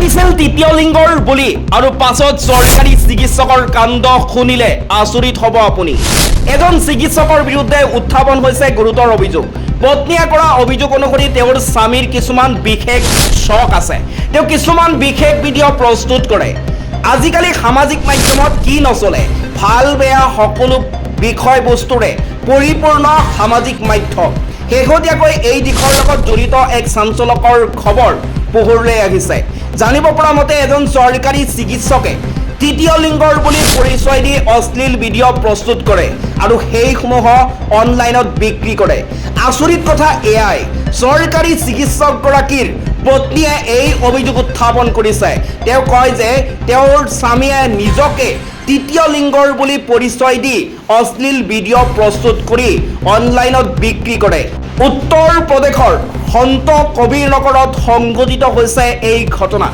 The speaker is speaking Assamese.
দিছিল তৃতীয় লিংগৰ বুলি আৰু পাছত চৰকাৰী চিকিৎসকৰ কাণ্ড শুনিলে আচৰিত হ'ব আপুনি। এজন চিকিৎসকৰ বিৰুদ্ধে উত্থাপন হৈছে গুৰুতৰ অভিযোগ। পত্নীয়ে কৰা অভিযোগ অনুসৰি তেওঁৰ স্বামীৰ কিছুমান বিশেষ চখ আছে। তেওঁ কিছুমান বিশেষ ভিডিঅ' প্ৰস্তুত কৰে। আজিকালি সামাজিক মাধ্যমত কি নচলে, ভাল বেয়া সকলো বিষয়বস্তুৰে পৰিপূৰ্ণ সামাজিক মাধ্যম। শেহতীয়াকৈ এই দিশৰ লগত জড়িত এক চাঞ্চল্যকৰ খবৰ পোহৰলৈ আহিছে। জানিব পৰা মতে এজন চৰকাৰী চিকিৎসকে তৃতীয় লিংগৰ বুলি পৰিচয় দি অশ্লীল ভিডিঅ' প্ৰস্তুত কৰে আৰু সেইসমূহ অনলাইনত বিক্ৰী কৰে। আচৰিত কথা এয়াই, চৰকাৰী চিকিৎসকগৰাকীৰ পত্নীয়ে এই অভিযোগ উত্থাপন কৰিছে। তেওঁ কয় যে তেওঁৰ স্বামীয়ে নিজকে তৃতীয় লিংগৰ বুলি পৰিচয় দি অশ্লীল ভিডিঅ' প্ৰস্তুত কৰি অনলাইনত বিক্ৰী কৰে। উত্তৰ প্ৰদেশৰ সন্ত কবীৰ নগৰত সংঘটিত হৈছে এই ঘটনা।